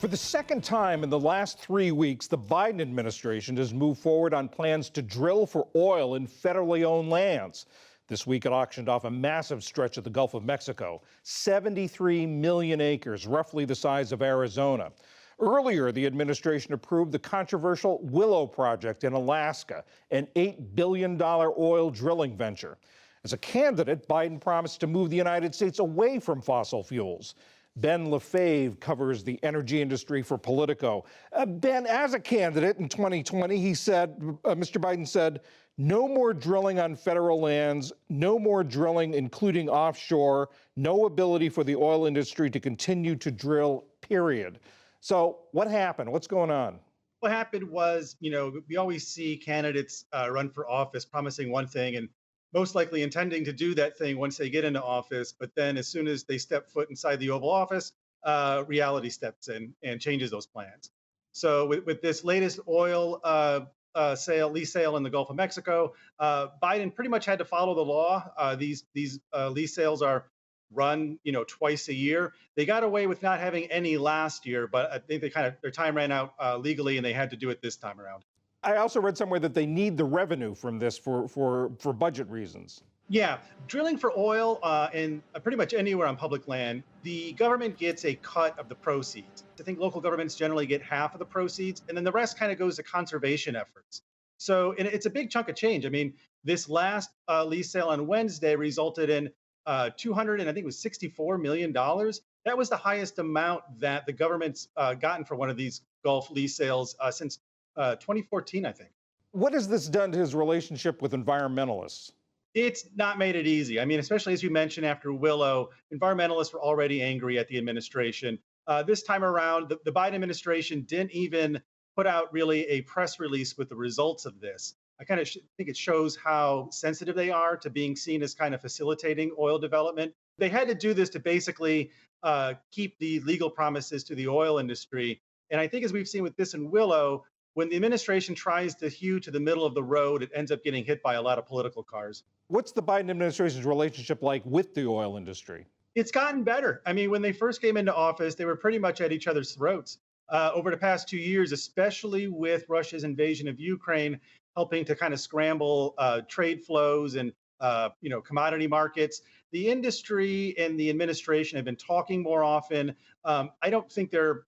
For the second time in the last 3 weeks, the Biden administration has moved forward on plans to drill for oil in federally owned lands. This week, it auctioned off a massive stretch of the Gulf of Mexico, 73 million acres, roughly the size of Arizona. Earlier, the administration approved the controversial Willow project in Alaska, an $8 billion oil drilling venture. As a candidate, Biden promised to move the United States away from fossil fuels. Ben Lefebvre covers the energy industry for Politico. Ben, as a candidate in 2020, Mr. Biden said, no more drilling on federal lands, no more drilling, including offshore, no ability for the oil industry to continue to drill, period. So what happened? What's going on? What happened was, we always see candidates run for office promising one thing and most likely intending to do that thing once they get into office. But then as soon as they step foot inside the Oval Office, reality steps in and changes those plans. So with this latest oil lease sale in the Gulf of Mexico, Biden pretty much had to follow the law. These lease sales are run, twice a year. They got away with not having any last year, but I think their time ran out legally, and they had to do it this time around. I also read somewhere that they need the revenue from this for budget reasons. Yeah, drilling for oil in pretty much anywhere on public land, the government gets a cut of the proceeds. I think local governments generally get half of the proceeds, and then the rest kind of goes to conservation efforts. So and it's a big chunk of change. I mean, this last lease sale on Wednesday resulted in 200 and I think it was $64 million. That was the highest amount that the government's gotten for one of these Gulf lease sales since 2014, I think. What has this done to his relationship with environmentalists? It's not made it easy. I mean, especially as you mentioned after Willow, environmentalists were already angry at the administration. This time around, the Biden administration didn't even put out really a press release with the results of this. I kind of think it shows how sensitive they are to being seen as kind of facilitating oil development. They had to do this to basically keep the legal promises to the oil industry. And I think as we've seen with this in Willow, when the administration tries to hew to the middle of the road, it ends up getting hit by a lot of political cars. What's the Biden administration's relationship like with the oil industry? It's gotten better. I mean, when they first came into office, they were pretty much at each other's throats. Over the past 2 years, especially with Russia's invasion of Ukraine, helping to kind of scramble trade flows and commodity markets. The industry and the administration have been talking more often. I don't think they're,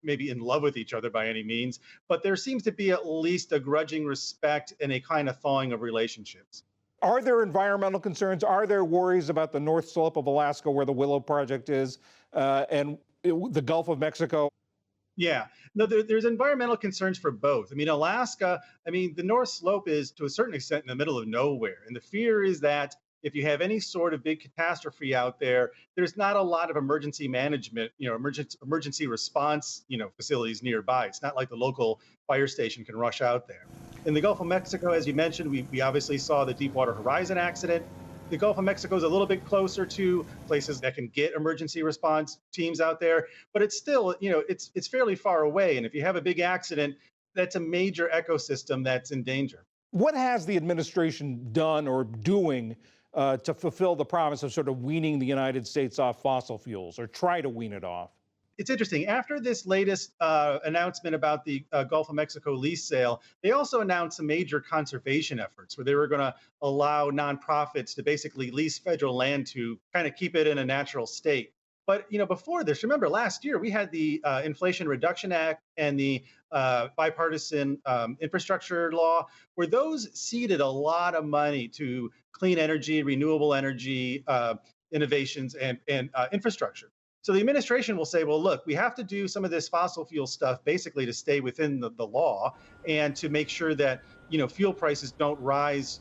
maybe in love with each other by any means, but there seems to be at least a grudging respect and a kind of thawing of relationships. Are there environmental concerns? Are there worries about the North Slope of Alaska, where the Willow project is, and the Gulf of Mexico? Yeah, no, there's environmental concerns for both. I mean, Alaska, the North Slope is to a certain extent in the middle of nowhere. And the fear is that if you have any sort of big catastrophe out there, there's not a lot of emergency management, emergency response, facilities nearby. It's not like the local fire station can rush out there. In the Gulf of Mexico, as you mentioned, we obviously saw the Deepwater Horizon accident. The Gulf of Mexico is a little bit closer to places that can get emergency response teams out there, but it's still, it's fairly far away. And if you have a big accident, that's a major ecosystem that's in danger. What has the administration done or doing to fulfill the promise of sort of weaning the United States off fossil fuels, or try to wean it off? It's interesting. After this latest announcement about the Gulf of Mexico lease sale, they also announced some major conservation efforts where they were going to allow nonprofits to basically lease federal land to kind of keep it in a natural state. But before this, remember last year we had the Inflation Reduction Act and the bipartisan infrastructure law, where those ceded a lot of money to clean energy, renewable energy innovations, and infrastructure. So the administration will say, well, look, we have to do some of this fossil fuel stuff basically to stay within the law and to make sure that, fuel prices don't rise,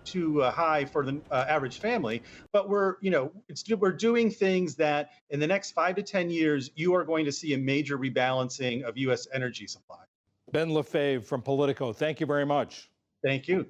too high for the average family. But we're doing things that in the next 5 to 10 years, you are going to see a major rebalancing of U.S. energy supply. Ben Lefebvre from Politico, thank you very much. Thank you.